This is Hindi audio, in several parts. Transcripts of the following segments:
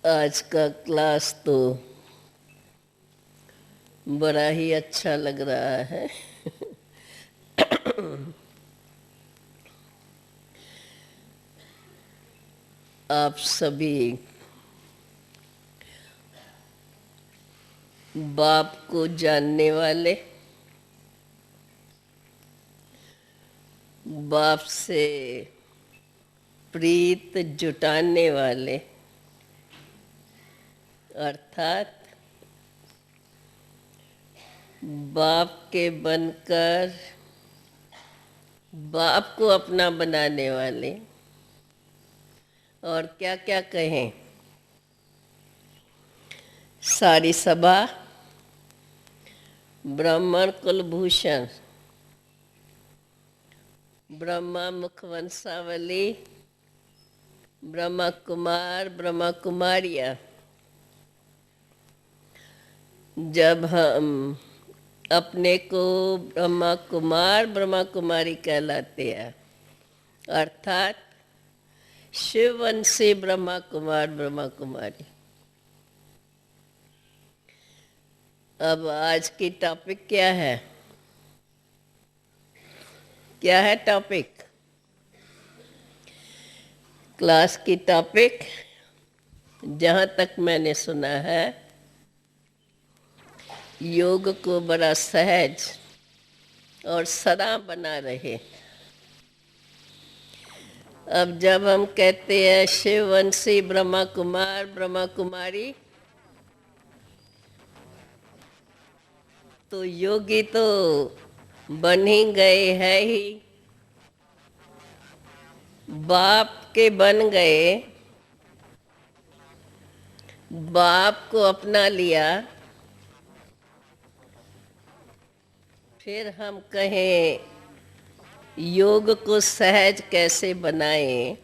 आज का क्लास तो बड़ा ही अच्छा लग रहा है। आप सभी बाप को जानने वाले, बाप से प्रीत जुटाने वाले, अर्थात बाप के बनकर बाप को अपना बनाने वाले, और क्या क्या कहें, सारी सभा ब्राह्मण कुलभूषण, ब्रह्मा मुखवंशावली, ब्रह्मा कुमार, ब्रह्मा कुमारियाँ, जब हम अपने को ब्रह्मा कुमार ब्रह्मा कुमारी कहलाते हैं, अर्थात शिववंशी ब्रह्मा कुमार ब्रह्मा कुमारी। अब आज की टॉपिक क्या है? क्या है टॉपिक? क्लास की टॉपिक, जहाँ तक मैंने सुना है, योग को बड़ा सहज और सदा बना रहे। अब जब हम कहते हैं शिववंशी ब्रह्मा कुमार ब्रह्मा कुमारी, तो योगी तो बन ही गए हैं ही, बाप के बन गए, बाप को अपना लिया। फिर हम कहें योग को सहज कैसे बनाएं,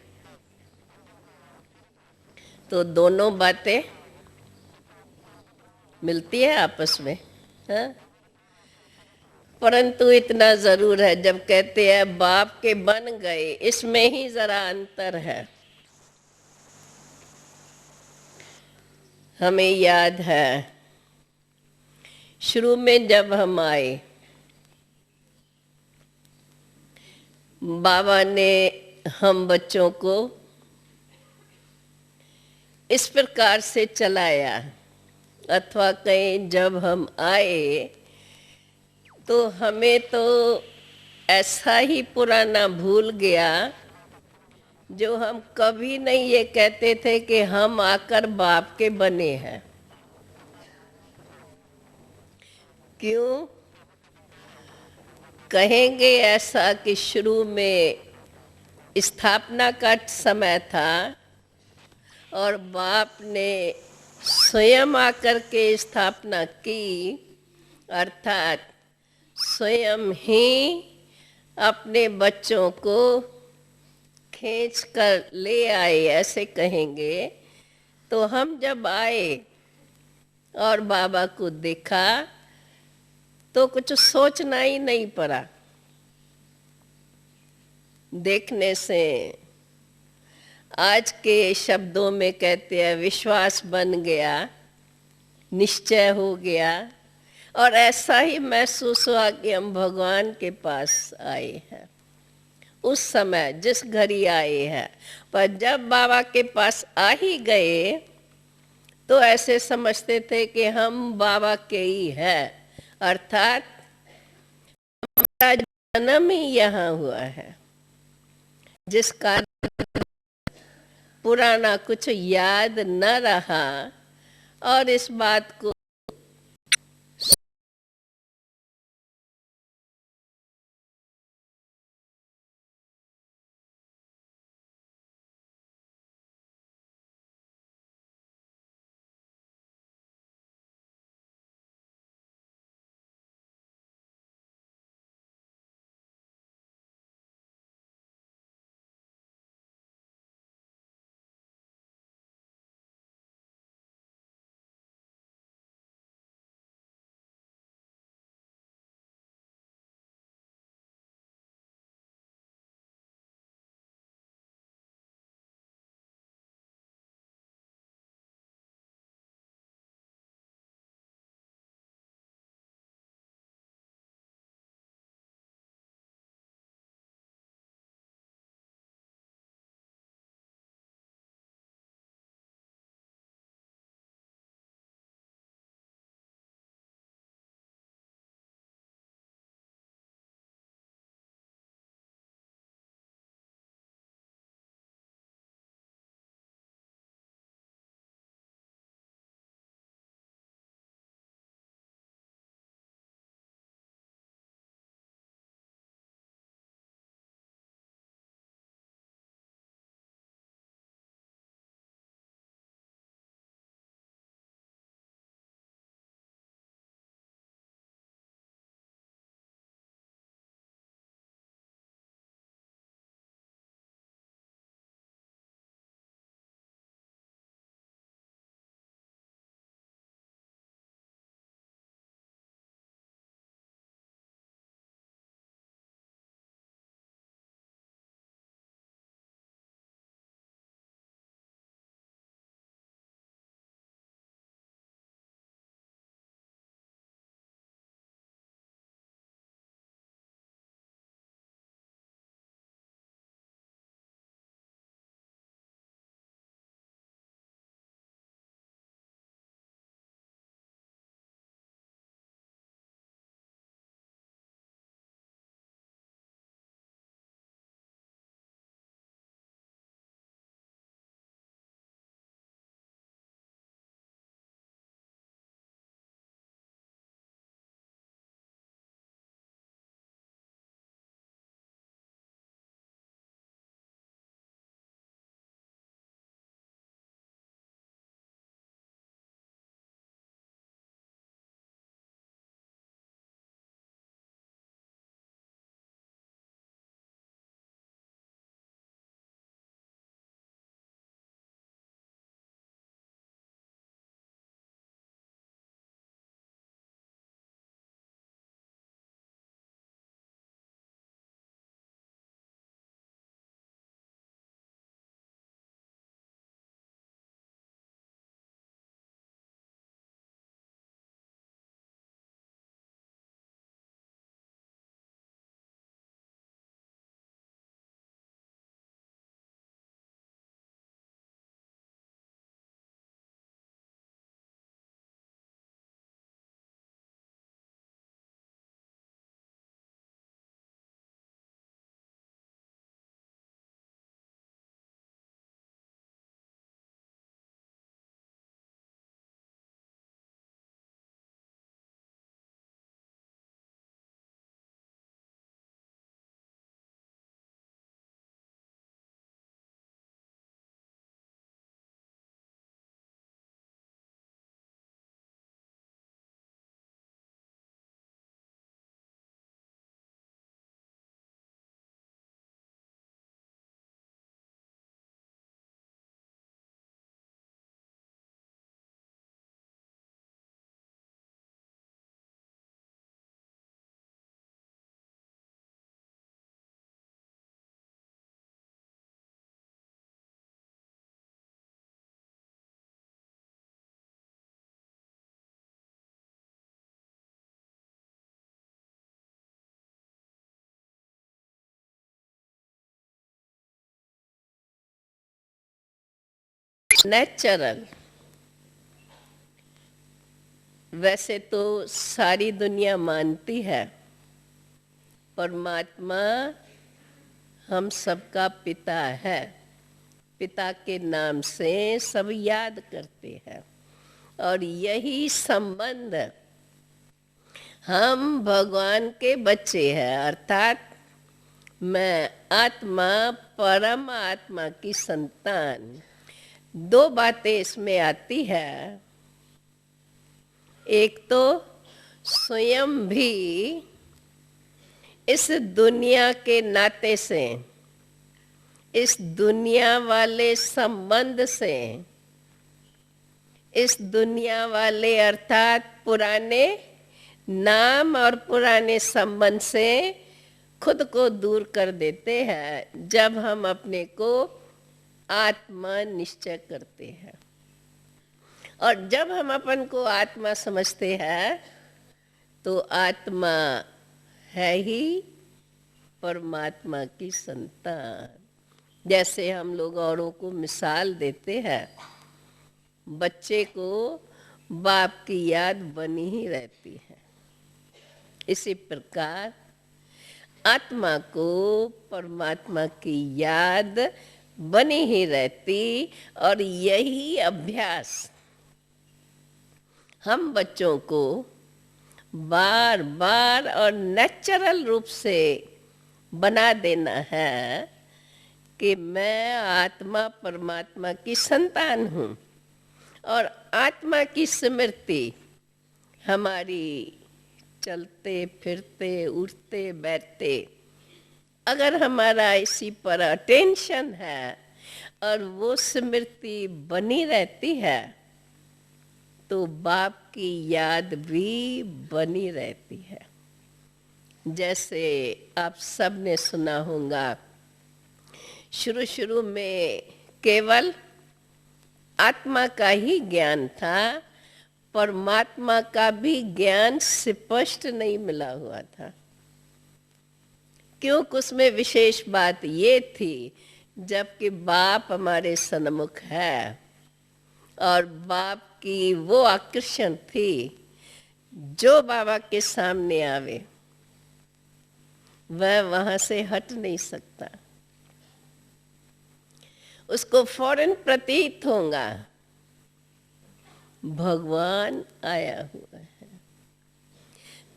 तो दोनों बातें मिलती है आपस में, हाँ? परंतु इतना जरूर है, जब कहते हैं बाप के बन गए, इसमें ही जरा अंतर है। हमें याद है शुरू में जब हम आए, बाबा ने हम बच्चों को इस प्रकार से चलाया, अथवा कहीं जब हम आए तो हमें तो ऐसा ही पुराना भूल गया, जो हम कभी नहीं ये कहते थे कि हम आकर बाप के बने हैं। क्यों कहेंगे ऐसा? कि शुरू में स्थापना का समय था और बाप ने स्वयं आकर के स्थापना की, अर्थात स्वयं ही अपने बच्चों को खींच कर ले आए, ऐसे कहेंगे। तो हम जब आए और बाबा को देखा तो कुछ सोचना ही नहीं पड़ा। देखने से, आज के शब्दों में कहते हैं, विश्वास बन गया, निश्चय हो गया, और ऐसा ही महसूस हुआ कि हम भगवान के पास आए हैं। उस समय जिस घड़ी आए हैं, पर जब बाबा के पास आ ही गए तो ऐसे समझते थे कि हम बाबा के ही हैं, अर्थात हमारा जन्म ही यहाँ हुआ है, जिस कारण पुराना कुछ याद न रहा। और इस बात को नेचुरल। वैसे तो सारी दुनिया मानती है परमात्मा हम सबका पिता है, पिता के नाम से सब याद करते हैं, और यही संबंध हम भगवान के बच्चे हैं, अर्थात मैं आत्मा परम आत्मा की संतान। दो बातें इसमें आती है। एक तो स्वयं भी इस दुनिया के नाते से, इस दुनिया वाले संबंध से, इस दुनिया वाले अर्थात पुराने नाम और पुराने संबंध से खुद को दूर कर देते हैं जब हम अपने को आत्मा निश्चय करते हैं। और जब हम अपन को आत्मा समझते हैं तो आत्मा है ही परमात्मा की संतान। जैसे हम लोग औरों को मिसाल देते हैं, बच्चे को बाप की याद बनी ही रहती है, इसी प्रकार आत्मा को परमात्मा की याद बनी ही रहती। और यही अभ्यास हम बच्चों को बार बार और नेचुरल रूप से बना देना है कि मैं आत्मा परमात्मा की संतान हूँ। और आत्मा की स्मृति हमारी चलते फिरते उठते बैठते, अगर हमारा इसी पर अटेंशन है और वो स्मृति बनी रहती है तो बाप की याद भी बनी रहती है। जैसे आप सब ने सुना होगा, शुरू शुरू में केवल आत्मा का ही ज्ञान था, परमात्मा का भी ज्ञान स्पष्ट नहीं मिला हुआ था। क्योंकि उसमें विशेष बात ये थी, जबकि बाप हमारे सन्मुख है और बाप की वो आकर्षण थी, जो बाबा के सामने आवे वह वहां से हट नहीं सकता, उसको फौरन प्रतीत होगा भगवान आया हुआ है।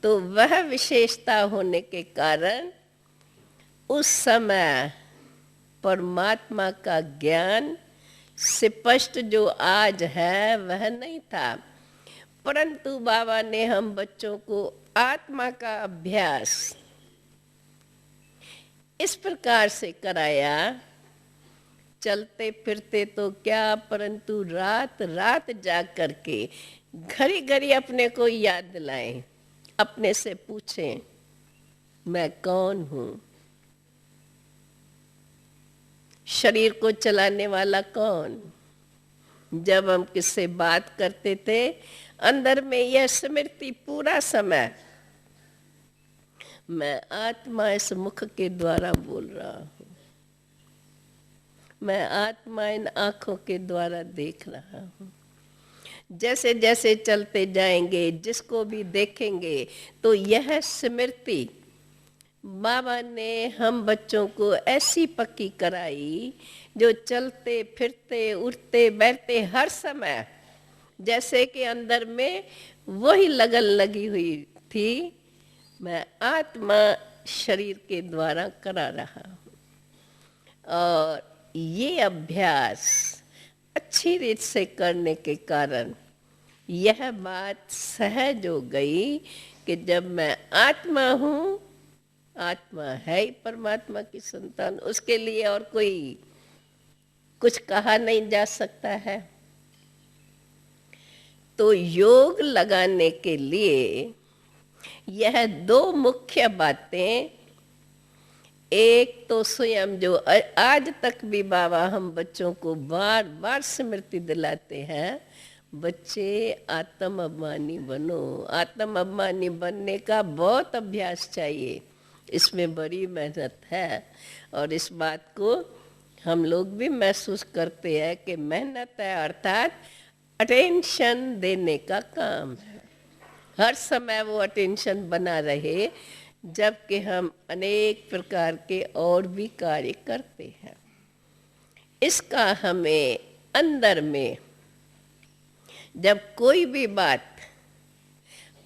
तो वह विशेषता होने के कारण उस समय परमात्मा का ज्ञान स्पष्ट जो आज है वह नहीं था, परंतु बाबा ने हम बच्चों को आत्मा का अभ्यास इस प्रकार से कराया, चलते फिरते तो क्या, परंतु रात रात जाग करके घड़ी घड़ी अपने को याद दिलाएं, अपने से पूछें मैं कौन हूँ, शरीर को चलाने वाला कौन। जब हम किससे बात करते थे, अंदर में यह स्मृति पूरा समय मैं आत्मा इस मुख के द्वारा बोल रहा हूँ, मैं आत्मा इन आँखों के द्वारा देख रहा हूँ। जैसे जैसे चलते जाएंगे, जिसको भी देखेंगे, तो यह स्मृति बाबा ने हम बच्चों को ऐसी पक्की कराई, जो चलते फिरते उठते बैठते हर समय जैसे कि अंदर में वही लगन लगी हुई थी, मैं आत्मा शरीर के द्वारा करा रहा हूँ। और ये अभ्यास अच्छी रीत से करने के कारण यह बात सहज हो गई कि जब मैं आत्मा हूँ, आत्मा है ही परमात्मा की संतान, उसके लिए और कोई कुछ कहा नहीं जा सकता है। तो योग लगाने के लिए यह दो मुख्य बातें, एक तो स्वयं जो आज तक भी बाबा हम बच्चों को बार बार स्मृति दिलाते हैं, बच्चे आत्म अभिमानी बनो। आत्म अभिमानी बनने का बहुत अभ्यास चाहिए, इसमें बड़ी मेहनत है। और इस बात को हम लोग भी महसूस करते हैं कि मेहनत है अर्थात अटेंशन देने का काम है। हर समय वो अटेंशन बना रहे, जबकि हम अनेक प्रकार के और भी कार्य करते हैं। इसका हमें अंदर में जब कोई भी बात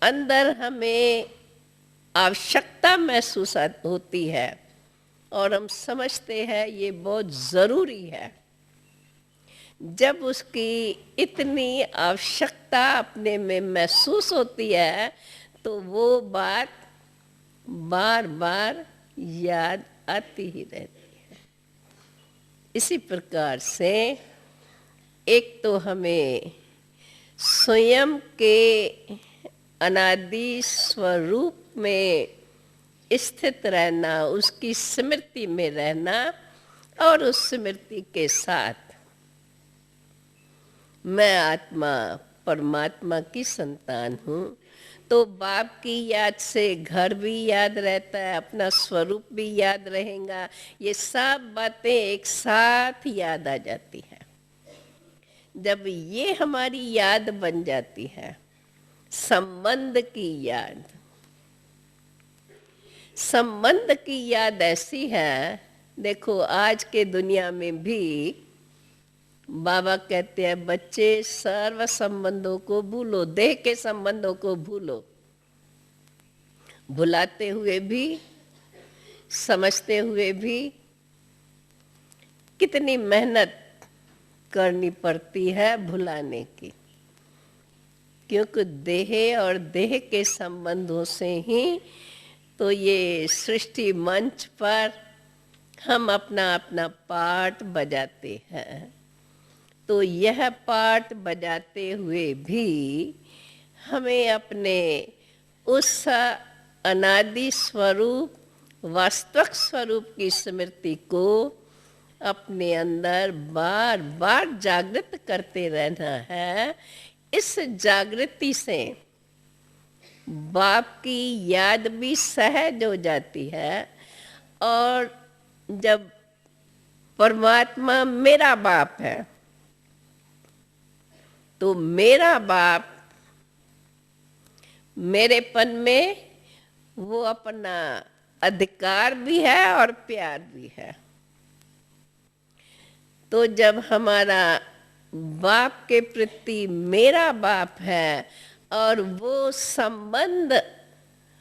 अंदर हमें आवश्यकता महसूस होती है और हम समझते हैं ये बहुत ज़रूरी है, जब उसकी इतनी आवश्यकता अपने में महसूस होती है तो वो बात बार बार याद आती ही रहती है। इसी प्रकार से एक तो हमें स्वयं के अनादि स्वरूप में स्थित रहना, उसकी स्मृति में रहना, और उस स्मृति के साथ मैं आत्मा परमात्मा की संतान हूँ, तो बाप की याद से घर भी याद रहता है, अपना स्वरूप भी याद रहेगा। ये सब बातें एक साथ याद आ जाती है। जब ये हमारी याद बन जाती है, संबंध की याद, संबंध की याद ऐसी है, देखो आज के दुनिया में भी बाबा कहते हैं बच्चे सर्व संबंधों को भूलो, देह के संबंधों को भूलो। भुलाते हुए भी, समझते हुए भी कितनी मेहनत करनी पड़ती है भुलाने की, क्योंकि देह और देह के संबंधों से ही तो ये सृष्टि मंच पर हम अपना अपना पार्ट बजाते हैं। तो यह पार्ट बजाते हुए भी हमें अपने उस अनादि स्वरूप, वास्तविक स्वरूप की स्मृति को अपने अंदर बार बार जागृत करते रहना है। इस जागृति से बाप की याद भी सहज हो जाती है, और जब परमात्मा मेरा बाप है तो मेरा बाप मेरेपन में वो अपना अधिकार भी है और प्यार भी है। तो जब हमारा बाप के प्रति मेरा बाप है और वो संबंध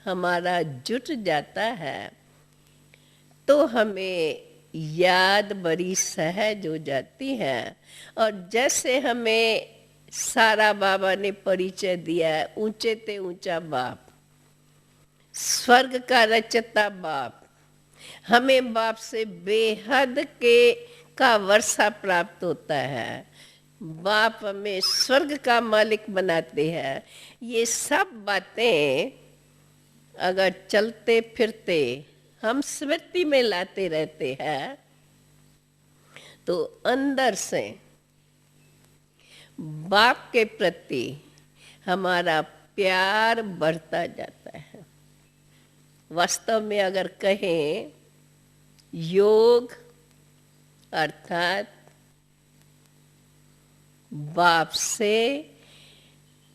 हमारा जुट जाता है, तो हमें याद बड़ी सहज हो जाती है। और जैसे हमें सारा बाबा ने परिचय दिया है, ऊंचे ते ऊंचा बाप, स्वर्ग का रचता बाप, हमें बाप से बेहद का वर्षा प्राप्त होता है, बाप हमें स्वर्ग का मालिक बनाते हैं। ये सब बातें अगर चलते फिरते हम स्मृति में लाते रहते हैं तो अंदर से बाप के प्रति हमारा प्यार बढ़ता जाता है। वास्तव में अगर कहें, योग अर्थात बाप से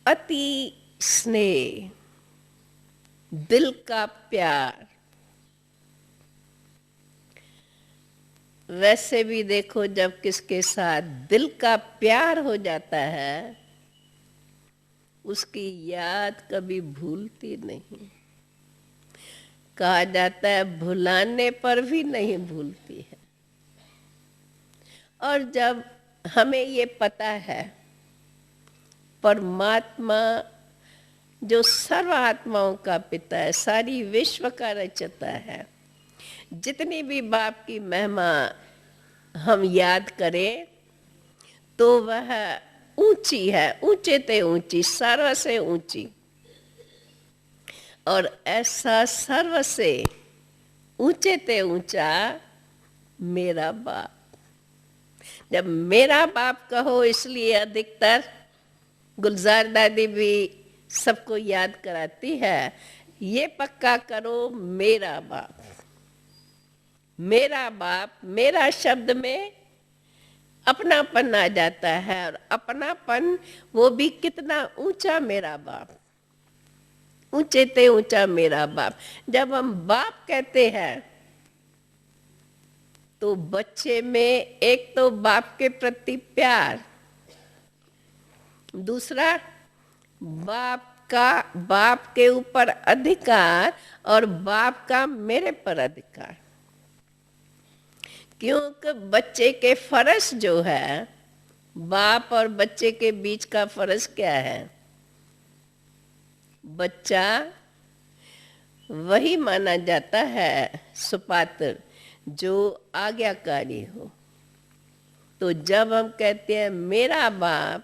अति स्नेह, दिल का प्यार। वैसे भी देखो, जब किसके साथ दिल का प्यार हो जाता है उसकी याद कभी भूलती नहीं। कहा जाता है भुलाने पर भी नहीं भूलती है। और जब हमें ये पता है परमात्मा जो सर्व आत्माओं का पिता है, सारी विश्व का रचता है, जितनी भी बाप की महिमा हम याद करें तो वह ऊंची है, ऊंचे ते ऊंची, सर्व से ऊंची। और ऐसा सर्व से ऊंचे ते ऊंचा मेरा बाप। जब मेरा बाप कहो, इसलिए अधिकतर गुलजार दादी भी सबको याद कराती है, ये पक्का करो मेरा बाप। मेरा बाप, मेरा शब्द में अपनापन आ जाता है। और अपनापन वो भी कितना ऊंचा, मेरा बाप, ऊंचे ते ऊंचा मेरा बाप। जब हम बाप कहते हैं तो बच्चे में एक तो बाप के प्रति प्यार, दूसरा बाप के ऊपर अधिकार और बाप का मेरे पर अधिकार। क्योंकि बच्चे के फर्ज जो है, बाप और बच्चे के बीच का फर्ज क्या है? बच्चा वही माना जाता है सुपात्र जो आज्ञाकारी हो। तो जब हम कहते हैं मेरा बाप,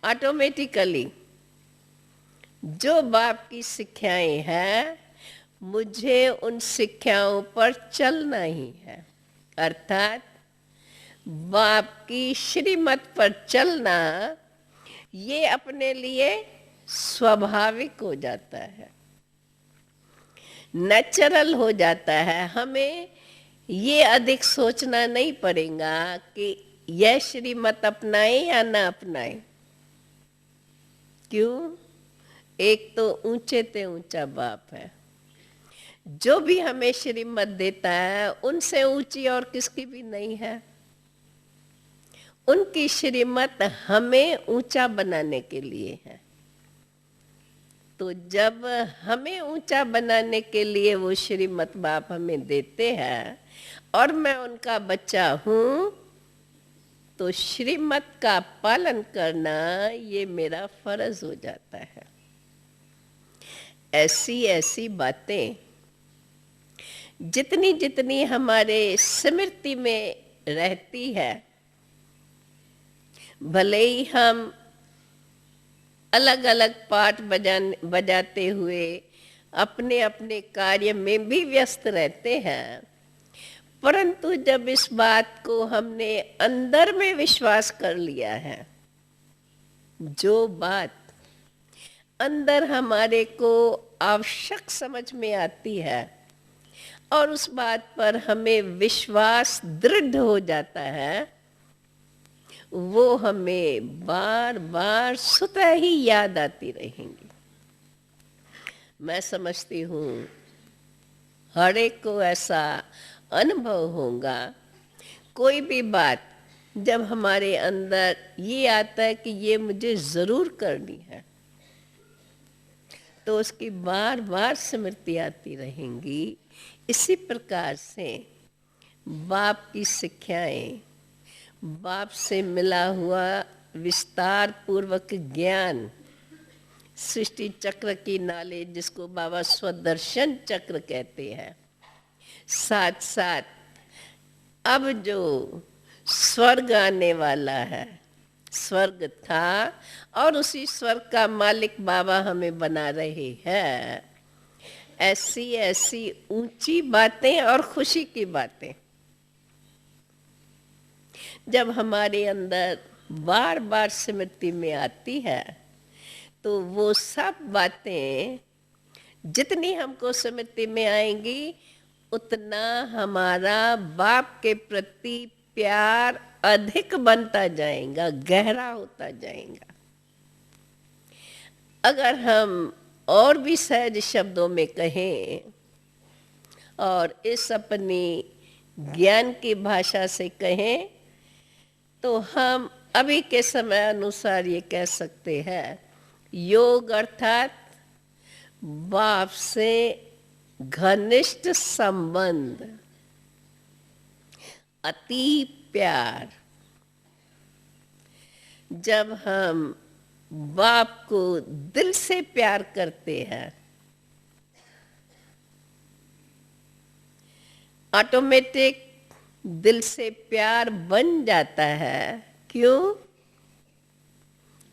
ऑटोमेटिकली जो बाप की शिक्षाएं हैं, मुझे उन शिक्षाओं पर चलना ही है। अर्थात बाप की श्रीमत पर चलना ये अपने लिए स्वाभाविक हो जाता है, नेचुरल हो जाता है। हमें ये अधिक सोचना नहीं पड़ेगा कि यह श्रीमत अपनाए या ना अपनाए। क्यों? एक तो ऊंचे ते ऊंचा बाप है, जो भी हमें श्रीमत देता है उनसे ऊंची और किसकी भी नहीं है। उनकी श्रीमत हमें ऊंचा बनाने के लिए है। तो जब हमें ऊंचा बनाने के लिए वो श्रीमत बाप हमें देते हैं और मैं उनका बच्चा हूं, तो श्रीमत का पालन करना ये मेरा फर्ज हो जाता है। ऐसी ऐसी बातें जितनी जितनी हमारे स्मृति में रहती है, भले ही हम अलग अलग पाठ बजाते हुए अपने अपने कार्य में भी व्यस्त रहते हैं, परंतु जब इस बात को हमने अंदर में विश्वास कर लिया है, जो बात अंदर हमारे को आवश्यक समझ में आती है और उस बात पर हमें विश्वास दृढ़ हो जाता है, वो हमें बार बार स्वतः ही याद आती रहेंगी। मैं समझती हूँ हर एक को ऐसा अनुभव होगा। कोई भी बात जब हमारे अंदर ये आता है कि ये मुझे जरूर करनी है, तो उसकी बार बार स्मृति आती रहेंगी। इसी प्रकार से बाप की शिक्षाएं, बाप से मिला हुआ विस्तार पूर्वक ज्ञान, सृष्टि चक्र की नॉलेज, जिसको बाबा स्वदर्शन चक्र कहते हैं, साथ साथ अब जो स्वर्ग आने वाला है, स्वर्ग था और उसी स्वर्ग का मालिक बाबा हमें बना रहे हैं, ऐसी ऐसी ऊंची बातें और खुशी की बातें जब हमारे अंदर बार बार स्मृति में आती है, तो वो सब बातें जितनी हमको स्मृति में आएंगी, उतना हमारा बाप के प्रति प्यार अधिक बनता जाएगा, गहरा होता जाएगा। अगर हम और भी सहज शब्दों में कहें और इस अपनी ज्ञान की भाषा से कहें, तो हम अभी के समय अनुसार ये कह सकते हैं, योग अर्थात बाप से घनिष्ठ संबंध, अति प्यार। जब हम बाप को दिल से प्यार करते हैं, ऑटोमेटिक दिल से प्यार बन जाता है। क्यों?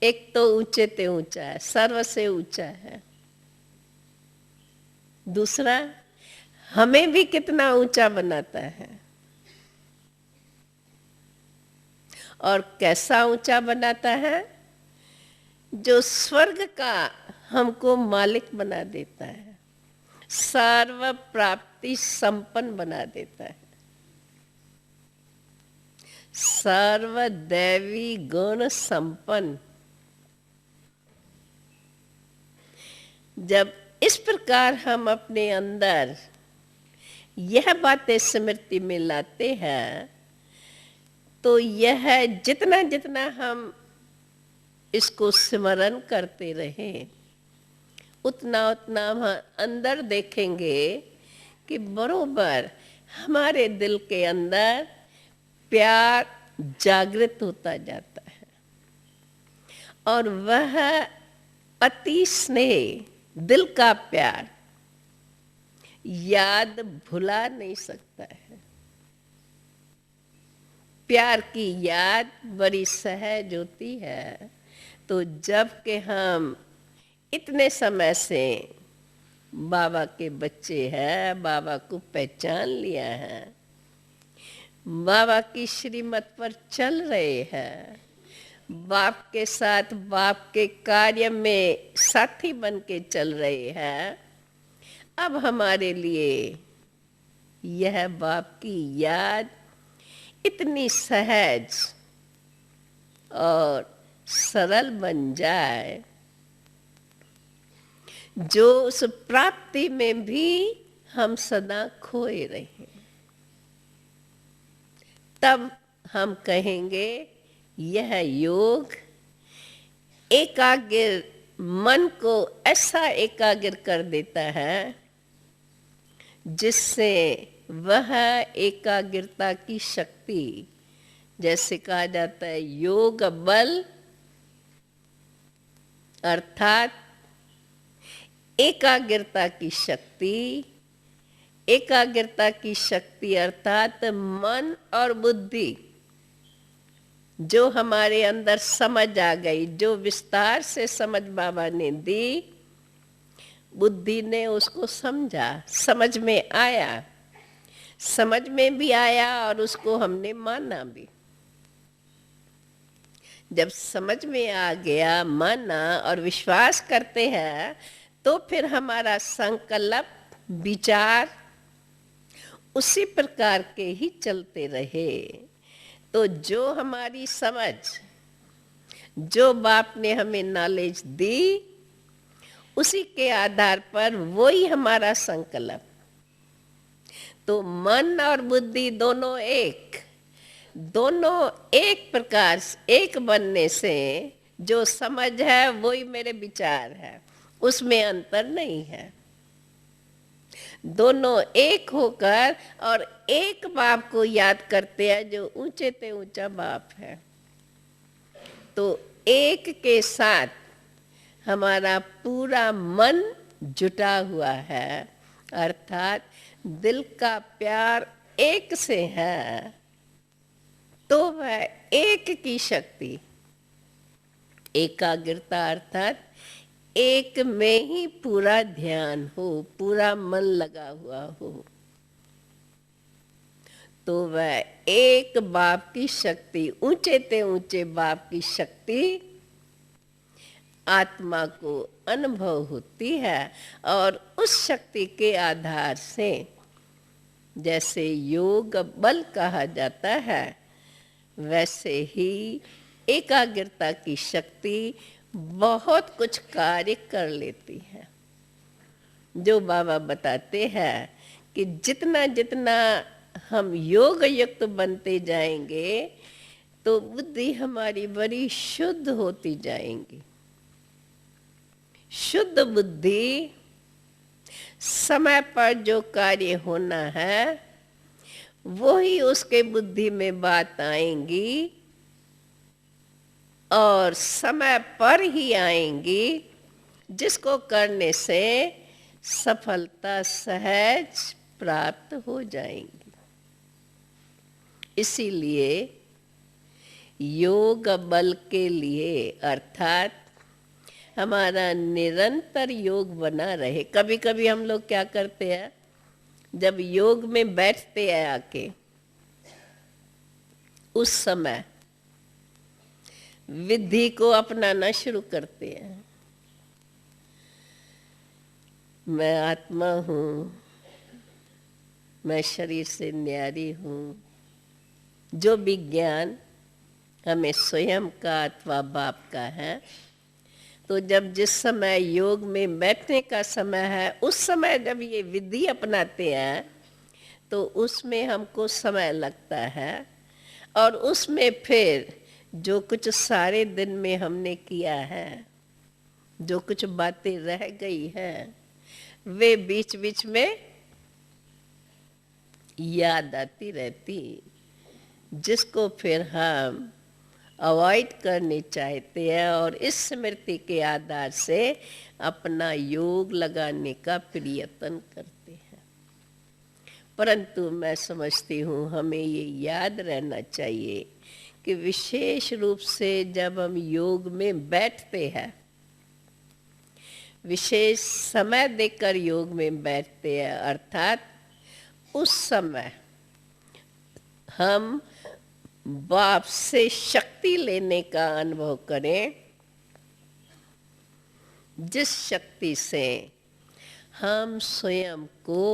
एक तो ऊंचे ते ऊंचा है, सर्व से ऊंचा है। दूसरा, हमें भी कितना ऊंचा बनाता है और कैसा ऊंचा बनाता है? जो स्वर्ग का हमको मालिक बना देता है, सर्व प्राप्ति संपन्न बना देता है, सर्व दैवी गुण संपन्न। जब इस प्रकार हम अपने अंदर यह बातें स्मृति में लाते हैं, तो यह जितना जितना हम इसको स्मरण करते रहें, उतना उतना हम अंदर देखेंगे कि बरोबर हमारे दिल के अंदर प्यार जागृत होता जाता है, और वह अति स्नेह, दिल का प्यार याद भुला नहीं सकता है। प्यार की याद बड़ी सहज होती है। तो जब के हम इतने समय से बाबा के बच्चे हैं, बाबा को पहचान लिया है, बाबा की श्रीमत पर चल रहे हैं, बाप के साथ बाप के कार्य में साथी बन के चल रहे हैं, अब हमारे लिए यह बाप की याद इतनी सहज और सरल बन जाए, जो उस प्राप्ति में भी हम सदा खोए रहे। तब हम कहेंगे यह योग एकाग्र मन को ऐसा एकाग्र कर देता है जिससे वह एकाग्रता की शक्ति, जैसे कहा जाता है योग बल, अर्थात एकाग्रता की शक्ति, एकाग्रता की शक्ति अर्थात मन और बुद्धि जो हमारे अंदर समझ आ गई, जो विस्तार से समझ बाबा ने दी, बुद्धि ने उसको समझा, समझ में आया, समझ में भी आया और उसको हमने माना भी। जब समझ में आ गया, माना और विश्वास करते हैं, तो फिर हमारा संकल्प, विचार उसी प्रकार के ही चलते रहे। तो जो हमारी समझ, जो बाप ने हमें नॉलेज दी, उसी के आधार पर वही हमारा संकल्प। तो मन और बुद्धि दोनों एक प्रकार से एक बनने से जो समझ है वही मेरे विचार है, उसमें अंतर नहीं है। दोनों एक होकर और एक बाप को याद करते हैं जो ऊंचे से ऊंचा बाप है। तो एक के साथ हमारा पूरा मन जुटा हुआ है, अर्थात दिल का प्यार एक से है, तो वह एक की शक्ति, एकाग्रता अर्थात एक में ही पूरा ध्यान हो, पूरा मन लगा हुआ हो, तो वह एक बाप की शक्ति, ऊंचे से ऊंचे बाप की शक्ति आत्मा को अनुभव होती है। और उस शक्ति के आधार से, जैसे योग बल कहा जाता है, वैसे ही एकाग्रता की शक्ति बहुत कुछ कार्य कर लेती है। जो बाबा बताते हैं कि जितना जितना हम योग युक्त बनते जाएंगे, तो बुद्धि हमारी बड़ी शुद्ध होती जाएंगी। शुद्ध बुद्धि, समय पर जो कार्य होना है वो ही उसके बुद्धि में बात आएंगी, और समय पर ही आएंगी, जिसको करने से सफलता सहज प्राप्त हो जाएंगी। इसीलिए योग बल के लिए, अर्थात हमारा निरंतर योग बना रहे। कभी कभी हम लोग क्या करते हैं, जब योग में बैठते हैं आके, उस समय विधि को अपनाना शुरू करते हैं। मैं आत्मा हूँ, मैं शरीर से न्यारी हूँ। जो विज्ञान हमें स्वयं का अथवा बाप का है, तो जब जिस समय योग में बैठने का समय है, उस समय जब ये विधि अपनाते हैं तो उसमें हमको समय लगता है। और उसमें फिर जो कुछ सारे दिन में हमने किया है, जो कुछ बातें रह गई हैं, वे बीच बीच में याद आती रहती, जिसको फिर हम अवॉइड करनी चाहते हैं और इस स्मृति के आधार से अपना योग लगाने का प्रयत्न करते हैं। परंतु मैं समझती हूँ हमें ये याद रहना चाहिए कि विशेष रूप से जब हम योग में बैठते हैं, विशेष समय देकर योग में बैठते हैं, अर्थात उस समय हम बाप से शक्ति लेने का अनुभव करें, जिस शक्ति से हम स्वयं को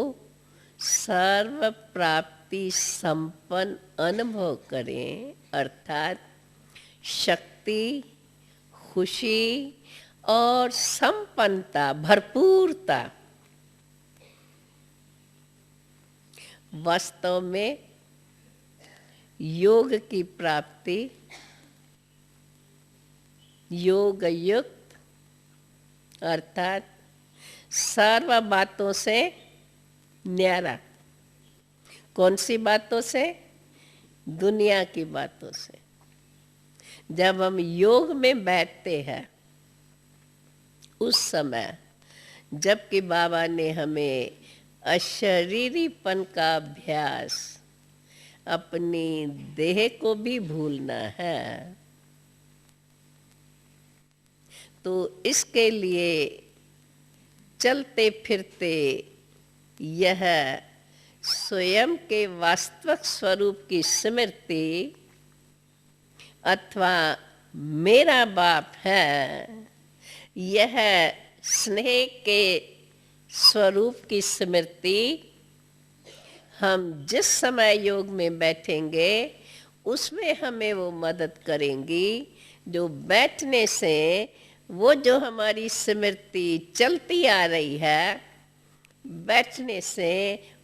सर्व प्राप्ति संपन्न अनुभव करें, अर्थात शक्ति, खुशी और संपन्नता, भरपूरता। वास्तव में योग की प्राप्ति, योग युक्त अर्थात सर्व बातों से न्यारा। कौन सी बातों से? दुनिया की बातों से। जब हम योग में बैठते हैं उस समय, जबकि बाबा ने हमें अशरीरीपन का अभ्यास, अपनी देह को भी भूलना है, तो इसके लिए चलते फिरते यह स्वयं के वास्तविक स्वरूप की स्मृति अथवा मेरा बाप है, यह स्नेह के स्वरूप की स्मृति हम जिस समय योग में बैठेंगे उसमें हमें वो मदद करेंगी। जो बैठने से वो जो हमारी स्मृति चलती आ रही है, बैठने से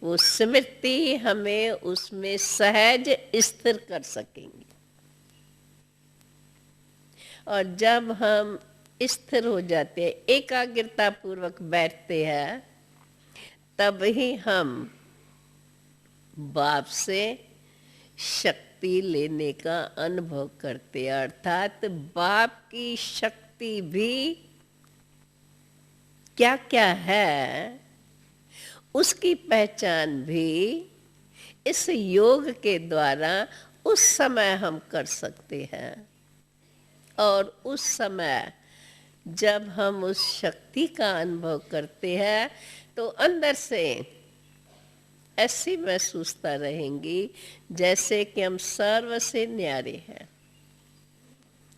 वो स्मृति हमें उसमें सहज स्थिर कर सकेंगी। और जब हम स्थिर हो जाते हैं, एकाग्रता पूर्वक बैठते हैं, तब ही हम बाप से शक्ति लेने का अनुभव करते हैं। अर्थात बाप की शक्ति भी क्या क्या है, उसकी पहचान भी इस योग के द्वारा उस समय हम कर सकते हैं। और उस समय जब हम उस शक्ति का अनुभव करते हैं तो अंदर से ऐसी महसूसता रहेंगी जैसे कि हम सर्व से न्यारे हैं।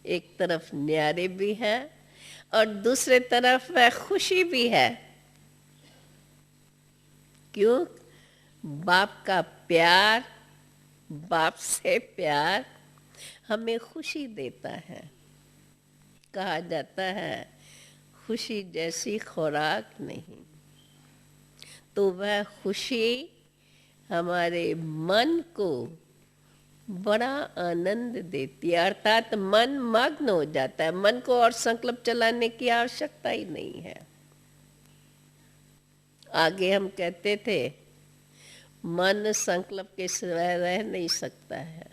एक तरफ न्यारे भी है और दूसरे तरफ वह खुशी भी है। क्यों? बाप का प्यार, बाप से प्यार हमें खुशी देता है। कहा जाता है खुशी जैसी खुराक नहीं। तो वह खुशी हमारे मन को बड़ा आनंद देती है, अर्थात मन मग्न हो जाता है। मन को और संकल्प चलाने की आवश्यकता ही नहीं है। आगे हम कहते थे मन संकल्प के सिवाय रह नहीं सकता है,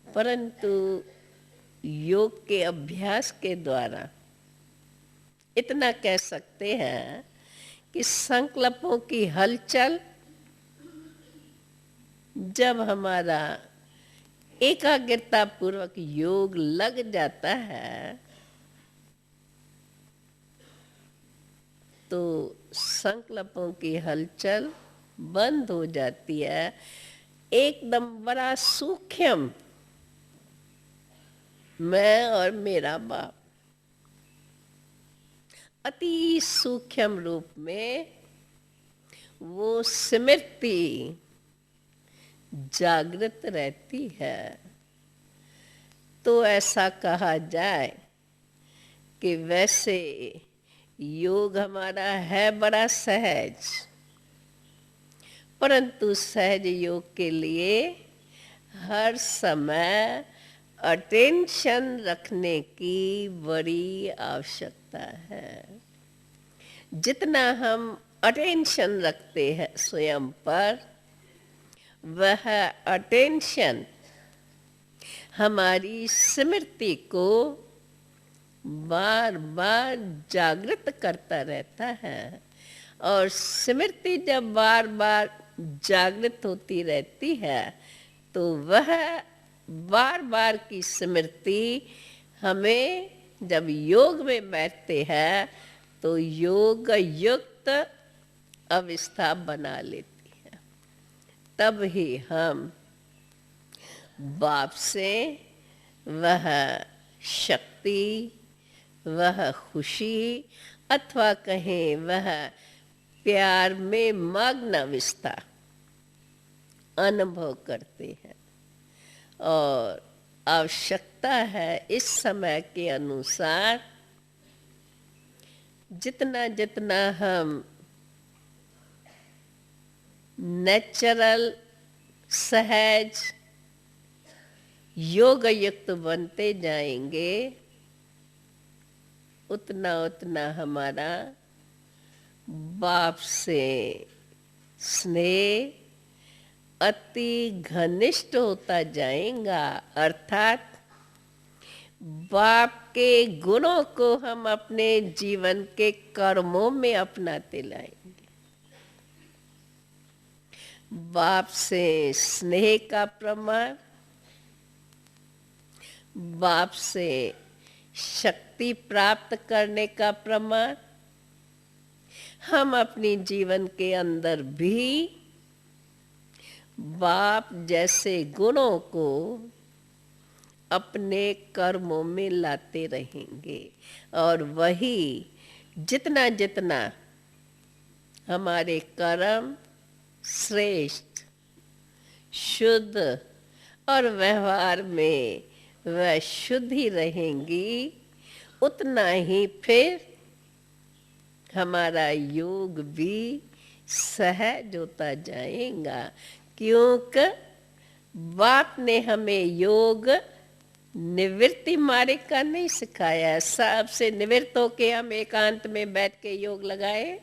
परंतु योग के अभ्यास के द्वारा इतना कह सकते हैं कि संकल्पों की हलचल जब हमारा एकाग्रता पूर्वक योग लग जाता है तो संकल्पों की हलचल बंद हो जाती है। एकदम बड़ा सूक्ष्म मैं और मेरा बाप, अति सूक्ष्म रूप में वो स्मृति जागृत रहती है। तो ऐसा कहा जाए कि वैसे योग हमारा है बड़ा सहज, परंतु सहज योग के लिए हर समय अटेंशन रखने की बड़ी आवश्यकता है। जितना हम अटेंशन रखते हैं स्वयं पर, वह अटेंशन हमारी स्मृति को बार बार जागृत करता रहता है। और स्मृति जब बार बार जागृत होती रहती है तो वह बार बार की स्मृति हमें जब योग में बैठते हैं तो योग युक्त अवस्था बना लेती है। तब ही हम बाप से वह शक्ति, वह खुशी अथवा कहें वह प्यार में मग्न अवस्था अनुभव करते हैं। और आवश्यकता है इस समय के अनुसार जितना जितना हम नेचुरल सहज योग युक्त बनते जाएंगे, उतना उतना हमारा बाप से स्नेह अति घनिष्ठ होता जाएगा। अर्थात बाप के गुणों को हम अपने जीवन के कर्मों में अपनाते लाएंगे। बाप से स्नेह का प्रमाण, बाप से शक्ति प्राप्त करने का प्रमाण हम अपनी जीवन के अंदर भी बाप जैसे गुणों को अपने कर्मों में लाते रहेंगे। और वही जितना जितना हमारे कर्म श्रेष्ठ, शुद्ध और व्यवहार में वह शुद्ध ही रहेंगी, उतना ही फिर हमारा योग भी सहज होता जाएगा। क्योंकि बाप ने हमें योग निवृत्ति मार्ग का नहीं सिखाया। सबसे निवृत्त होके हम एकांत में बैठ के योग लगाए,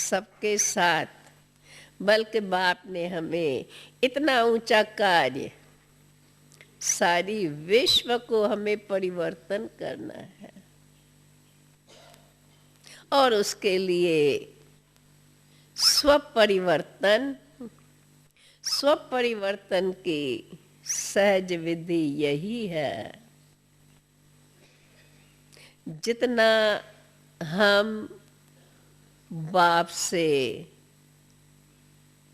सबके साथ, बल्कि बाप ने हमें इतना ऊंचा कार्य, सारी विश्व को हमें परिवर्तन करना है। और उसके लिए स्वपरिवर्तन की सहज विधि यही है। जितना हम बाप से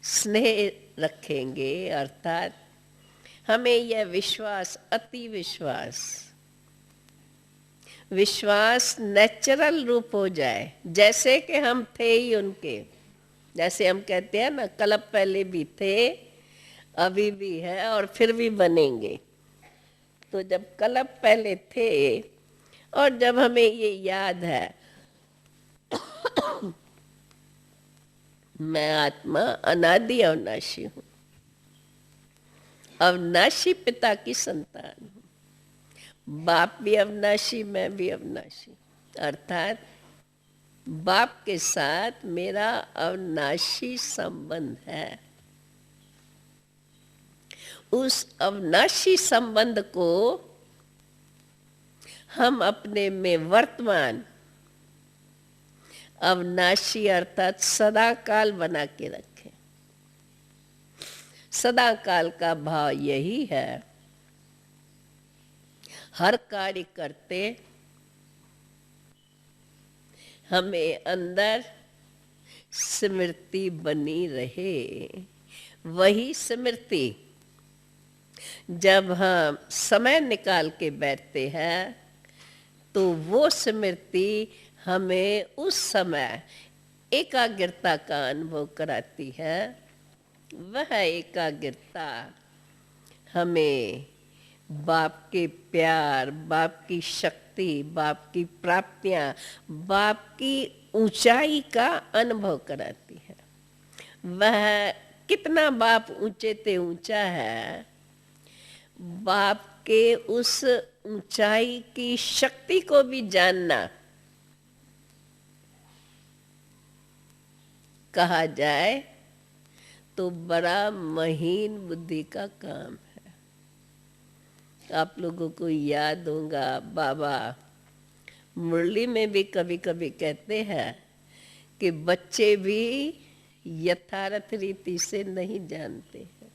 स्नेह रखेंगे, अर्थात हमें यह विश्वास, अति विश्वास नेचुरल रूप हो जाए, जैसे कि हम थे ही उनके। जैसे हम कहते हैं ना, कल्प पहले भी थे, अभी भी है और फिर भी बनेंगे। तो जब कल्प पहले थे और जब हमें ये याद है मैं आत्मा अनादि अविनाशी हूँ, अविनाशी पिता की संतान हूँ, बाप भी अविनाशी, मैं भी अविनाशी। अर्थात बाप के साथ मेरा अविनाशी संबंध है। उस अविनाशी संबंध को हम अपने में वर्तमान अविनाशी अर्थात सदा काल बना के रखें। सदा काल का भाव यही है, हर कार्य करते हमें अंदर स्मृति बनी रहे। वही स्मृति जब हम समय निकाल के बैठते हैं तो वो स्मृति हमें उस समय एकाग्रता का अनुभव कराती है। वह एकाग्रता हमें बाप के प्यार, बाप की शक्ति, बाप की प्राप्तियां, बाप की ऊंचाई का अनुभव कराती है। वह कितना बाप ऊंचे ते ऊंचा है, बाप के उस ऊंचाई की शक्ति को भी जानना कहा जाए तो बड़ा महीन बुद्धि का काम है। आप लोगों को याद होगा, बाबा मुरली में भी कभी कभी कहते हैं कि बच्चे भी यथार्थ रीति से नहीं जानते हैं।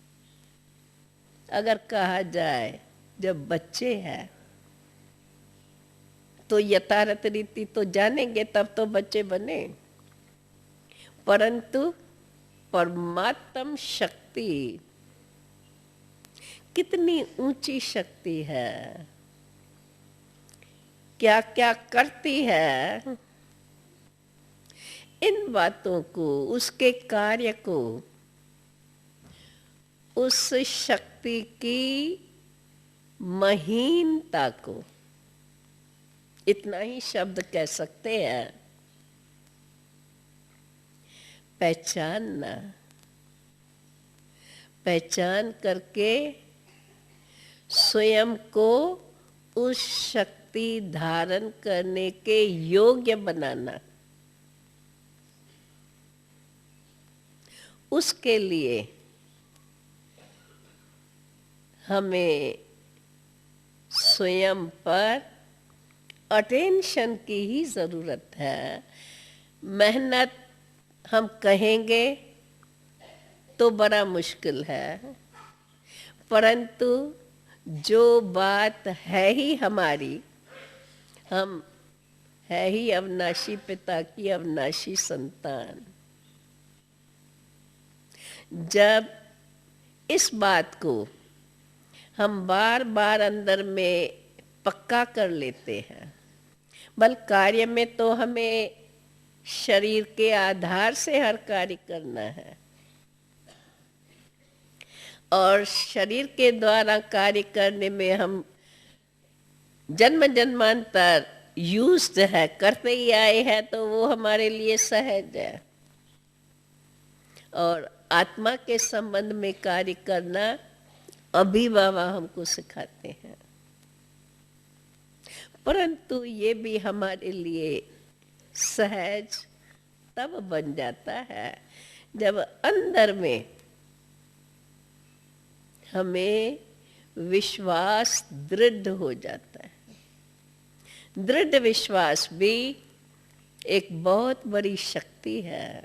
अगर कहा जाए जब बच्चे हैं तो यथार्थ रीति तो जानेंगे, तब तो बच्चे बने, परंतु परमात्म शक्ति कितनी ऊंची शक्ति है, क्या क्या करती है, इन बातों को, उसके कार्य को, उस शक्ति की महीनता को इतना ही शब्द कह सकते हैं, पहचानना। पहचान करके स्वयं को उस शक्ति धारण करने के योग्य बनाना। उसके लिए हमें स्वयं पर अटेंशन की ही जरूरत है। मेहनत हम कहेंगे तो बड़ा मुश्किल है, परंतु जो बात है ही हमारी, हम है ही अविनाशी पिता की अविनाशी संतान। जब इस बात को हम बार बार अंदर में पक्का कर लेते हैं, बल कार्य में तो हमें शरीर के आधार से हर कार्य करना है और शरीर के द्वारा कार्य करने में हम जन्म जन्मांतर यूज्ड है, करते ही आए हैं, तो वो हमारे लिए सहज है। और आत्मा के संबंध में कार्य करना अभी बाबा हमको सिखाते हैं, परंतु ये भी हमारे लिए सहज तब बन जाता है जब अंदर में हमें विश्वास दृढ़ हो जाता है। दृढ़ विश्वास भी एक बहुत बड़ी शक्ति है।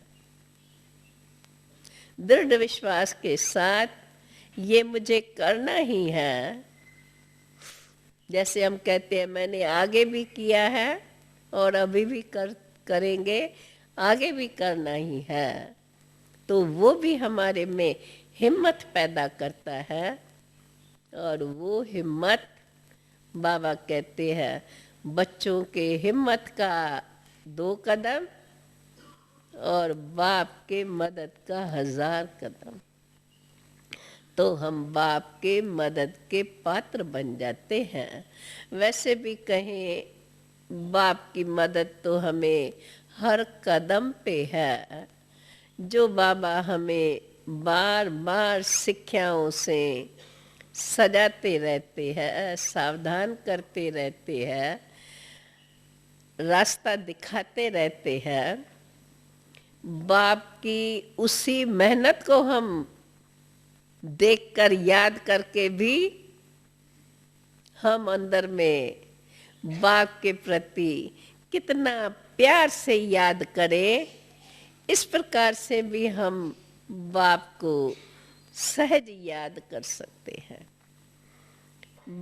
दृढ़ विश्वास के साथ ये मुझे करना ही है, जैसे हम कहते हैं मैंने आगे भी किया है और अभी भी करेंगे, आगे भी करना ही है, तो वो भी हमारे में हिम्मत पैदा करता है। और वो हिम्मत, बाबा कहते हैं, बच्चों के हिम्मत का 2 कदम और बाप के मदद का 1000 कदम। तो हम बाप के मदद के पात्र बन जाते हैं। वैसे भी कहें बाप की मदद तो हमें हर कदम पे है, जो बाबा हमें बार बार शिक्षाओं से सजाते रहते हैं, सावधान करते रहते हैं, रास्ता दिखाते रहते हैं। बाप की उसी मेहनत को हम देखकर, याद करके भी हम अंदर में बाप के प्रति कितना प्यार से याद करें, इस प्रकार से भी हम बाप को सहज याद कर सकते हैं।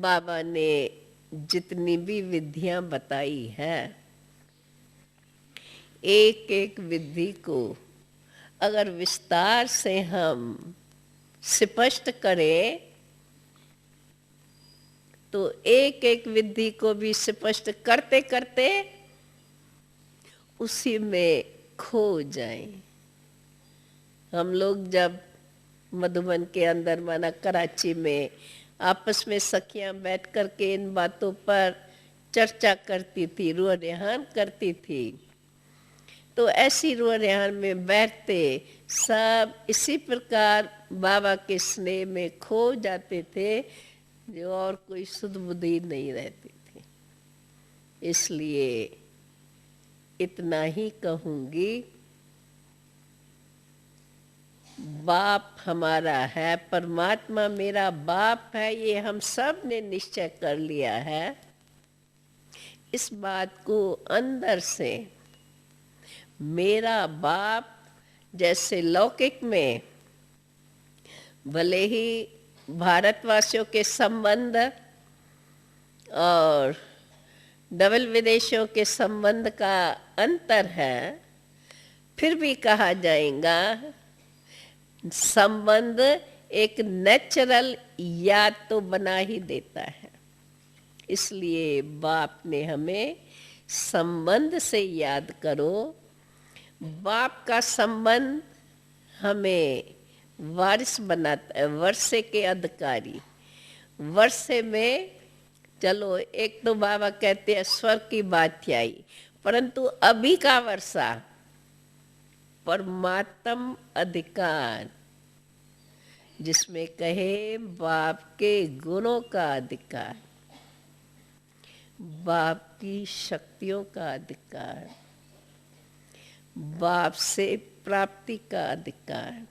बाबा ने जितनी भी विधियां बताई है, एक एक विधि को अगर विस्तार से हम स्पष्ट करें तो एक एक विधि को भी स्पष्ट करते करते उसी में खो जाएं। हम लोग जब मधुबन के अंदर माना कराची में आपस में सखियां बैठ कर के इन बातों पर चर्चा करती थी, रुआ रेहान करती थी, तो ऐसी रुआ रेहान में बैठते सब इसी प्रकार बाबा के स्नेह में खो जाते थे, जो और कोई सुध बुद्धि नहीं रहती थी। इसलिए इतना ही कहूंगी, बाप हमारा है, परमात्मा मेरा बाप है, ये हम सब ने निश्चय कर लिया है। इस बात को अंदर से मेरा बाप, जैसे लौकिक में भले ही भारतवासियों के संबंध और डबल विदेशियों के संबंध का अंतर है, फिर भी कहा जाएगा संबंध एक नेचुरल याद तो बना ही देता है। इसलिए बाप ने हमें संबंध से याद करो। बाप का संबंध हमें वारिस बनाता है, वर्षे के अधिकारी। वर्षे में चलो एक तो बाबा कहते हैं स्वर्ग की बात आई, परंतु अभी का वर्षा परमात्म अधिकार, जिसमें कहे बाप के गुणों का अधिकार, बाप की शक्तियों का अधिकार, बाप से प्राप्ति का अधिकार,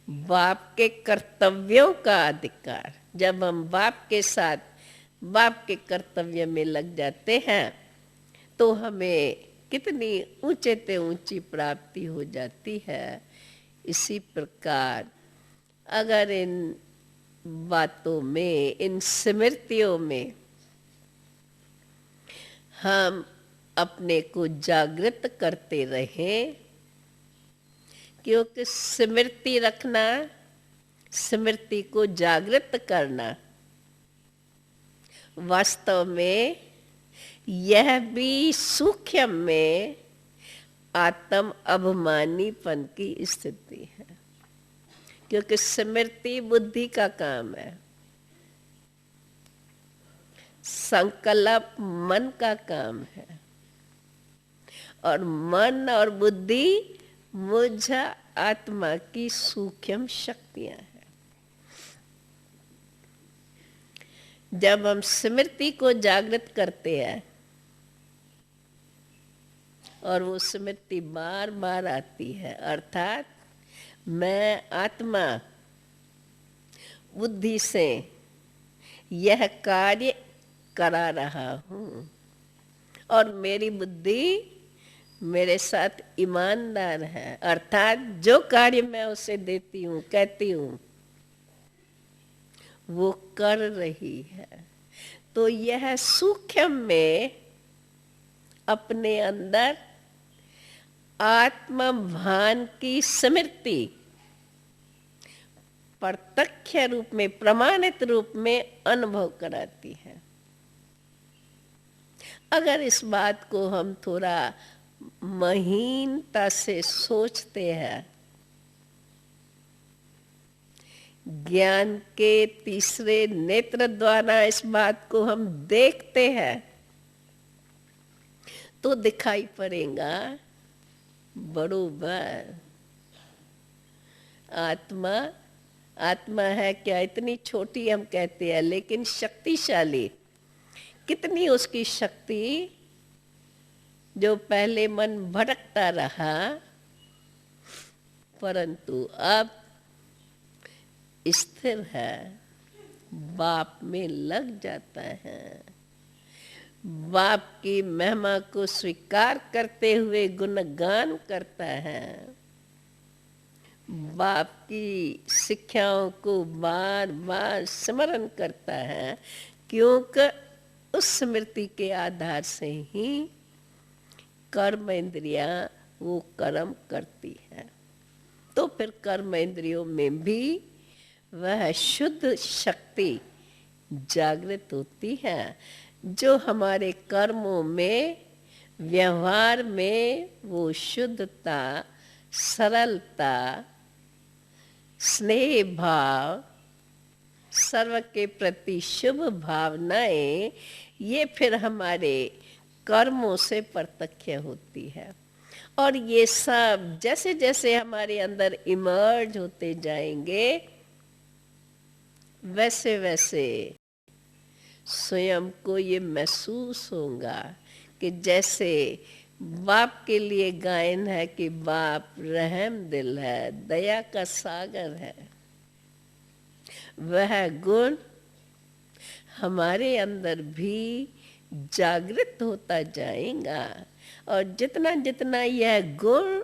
बाप के कर्तव्यों का अधिकार। जब हम बाप के साथ बाप के कर्तव्य में लग जाते हैं तो हमें कितनी ऊंचे से ऊंची प्राप्ति हो जाती है। इसी प्रकार अगर इन बातों में, इन स्मृतियों में हम अपने को जागृत करते रहें, क्योंकि स्मृति रखना, स्मृति को जागृत करना, वास्तव में यह भी सूक्ष्म में आत्म अभिमानीपन की स्थिति है, क्योंकि स्मृति बुद्धि का काम है, संकल्प मन का काम है, और मन और बुद्धि मुझ आत्मा की सूक्ष्म शक्तियां हैं। जब हम स्मृति को जागृत करते हैं और वो स्मृति बार बार आती है, अर्थात मैं आत्मा बुद्धि से यह कार्य करा रहा हूँ और मेरी बुद्धि मेरे साथ ईमानदार है, अर्थात जो कार्य मैं उसे देती हूँ, कहती हूँ, वो कर रही है। तो यह सूक्ष्म में अपने अंदर आत्मभान की स्मृति प्रत्यक्ष रूप में, प्रमाणित रूप में अनुभव कराती है। अगर इस बात को हम थोड़ा महीनता से सोचते हैं, ज्ञान के तीसरे नेत्र द्वारा इस बात को हम देखते हैं, तो दिखाई पड़ेगा बरोबर आत्मा, आत्मा है क्या, इतनी छोटी हम कहते हैं, लेकिन शक्तिशाली। कितनी उसकी शक्ति, जो पहले मन भटकता रहा परंतु अब स्थिर है, बाप में लग जाता है, बाप की महिमा को स्वीकार करते हुए गुणगान करता है, बाप की शिक्षाओं को बार बार स्मरण करता है, क्योंकि उस स्मृति के आधार से ही कर्म इंद्रियां वो कर्म करती है। तो फिर कर्म इंद्रियों में भी वह शुद्ध शक्ति जागृत होती है, जो हमारे कर्मों में, व्यवहार में वो शुद्धता, सरलता, स्नेह भाव, सर्व के प्रति शुभ भावनाएं, ये फिर हमारे कर्मों से प्रत्यक्ष होती है। और ये सब जैसे जैसे हमारे अंदर इमर्ज होते जाएंगे, वैसे वैसे स्वयं को ये महसूस होगा कि जैसे बाप के लिए गायन है कि बाप रहम दिल है, दया का सागर है, वह गुण हमारे अंदर भी जागृत होता जाएगा। और जितना जितना यह गुण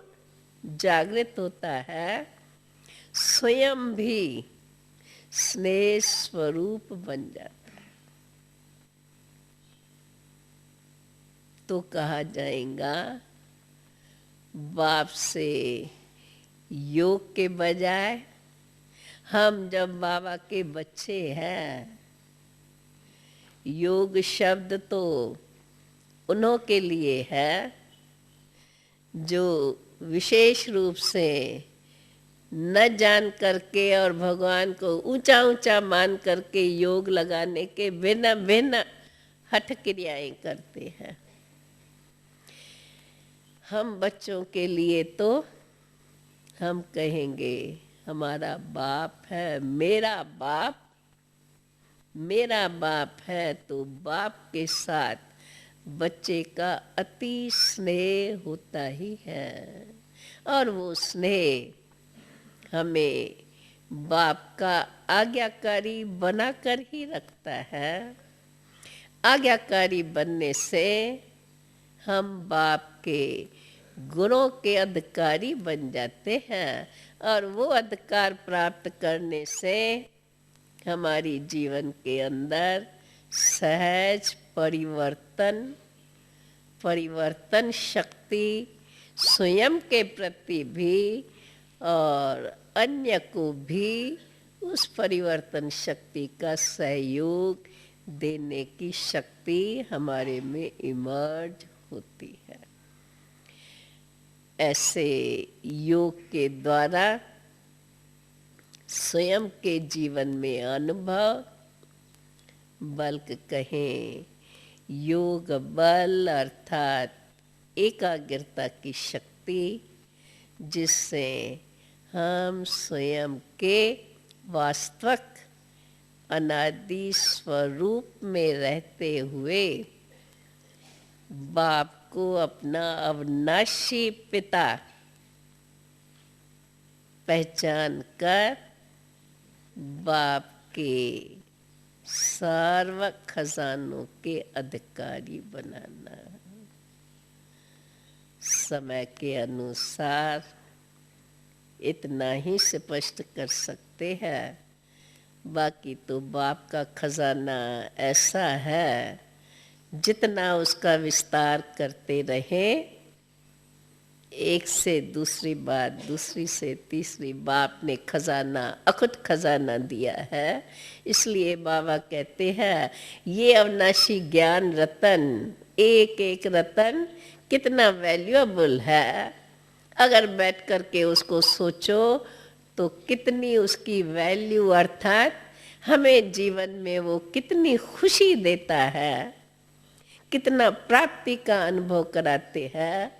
जागृत होता है, स्वयं भी स्नेह स्वरूप बन जाता है। तो कहा जाएगा बाप से योग के बजाय हम जब बाबा के बच्चे हैं, योग शब्द तो उन्हों के लिए है जो विशेष रूप से न जान करके और भगवान को ऊंचा ऊंचा मान करके योग लगाने के भिन्न भिन्न हठ क्रियाएं करते हैं। हम बच्चों के लिए तो हम कहेंगे हमारा बाप है, मेरा बाप है, तो बाप के साथ बच्चे का अति स्नेह होता ही है। और वो स्नेह हमें बाप का आज्ञाकारी बनाकर ही रखता है। आज्ञाकारी बनने से हम बाप के गुणों के अधिकारी बन जाते हैं, और वो अधिकार प्राप्त करने से हमारी जीवन के अंदर सहज परिवर्तन शक्ति स्वयं के प्रति भी और अन्य को भी उस परिवर्तन शक्ति का सहयोग देने की शक्ति हमारे में इमर्ज होती है। ऐसे योग के द्वारा स्वयं के जीवन में अनुभव, बल्कि कहें योग बल अर्थात एकाग्रता की शक्ति, जिससे हम स्वयं के वास्तविक अनादि स्वरूप में रहते हुए बाप को अपना अविनाशी पिता पहचान कर बाप के सर्व खजानों के अधिकारी बनाना। समय के अनुसार इतना ही स्पष्ट कर सकते हैं, बाकी तो बाप का खजाना ऐसा है, जितना उसका विस्तार करते रहें, एक से दूसरी बात, दूसरी से तीसरी, बाप ने खजाना, अखुद खजाना दिया है। इसलिए बाबा कहते हैं ये अविनाशी ज्ञान रतन, एक एक रतन कितना वैल्यूएबल है। अगर बैठ करके उसको सोचो तो कितनी उसकी वैल्यू, अर्थात हमें जीवन में वो कितनी खुशी देता है, कितना प्राप्ति का अनुभव कराते हैं।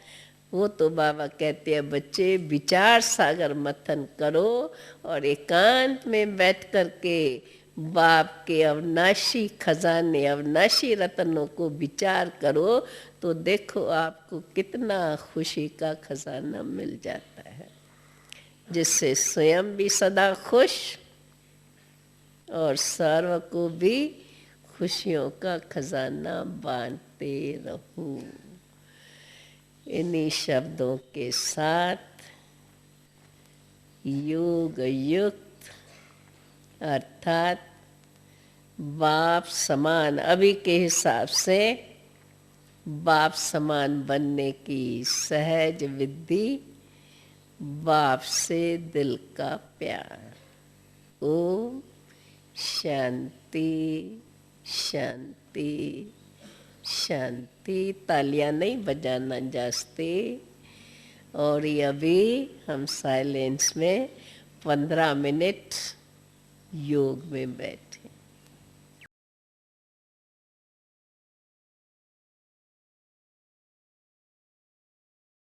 वो तो बाबा कहते हैं बच्चे विचार सागर मंथन करो और एकांत में बैठ करके बाप के अविनाशी खजाने, अविनाशी रत्नों को विचार करो, तो देखो आपको कितना खुशी का खजाना मिल जाता है, जिससे स्वयं भी सदा खुश और सर्व को भी खुशियों का खजाना बांटते रहो। इन्हीं शब्दों के साथ योग युक्त अर्थात बाप समान, अभी के हिसाब से बाप समान बनने की सहज विधि, बाप से दिल का प्यार। ओम शांति शांति शांति। तालियां नहीं बजाना जास्ती। और ये अभी हम साइलेंस में 15 मिनट योग में बैठे।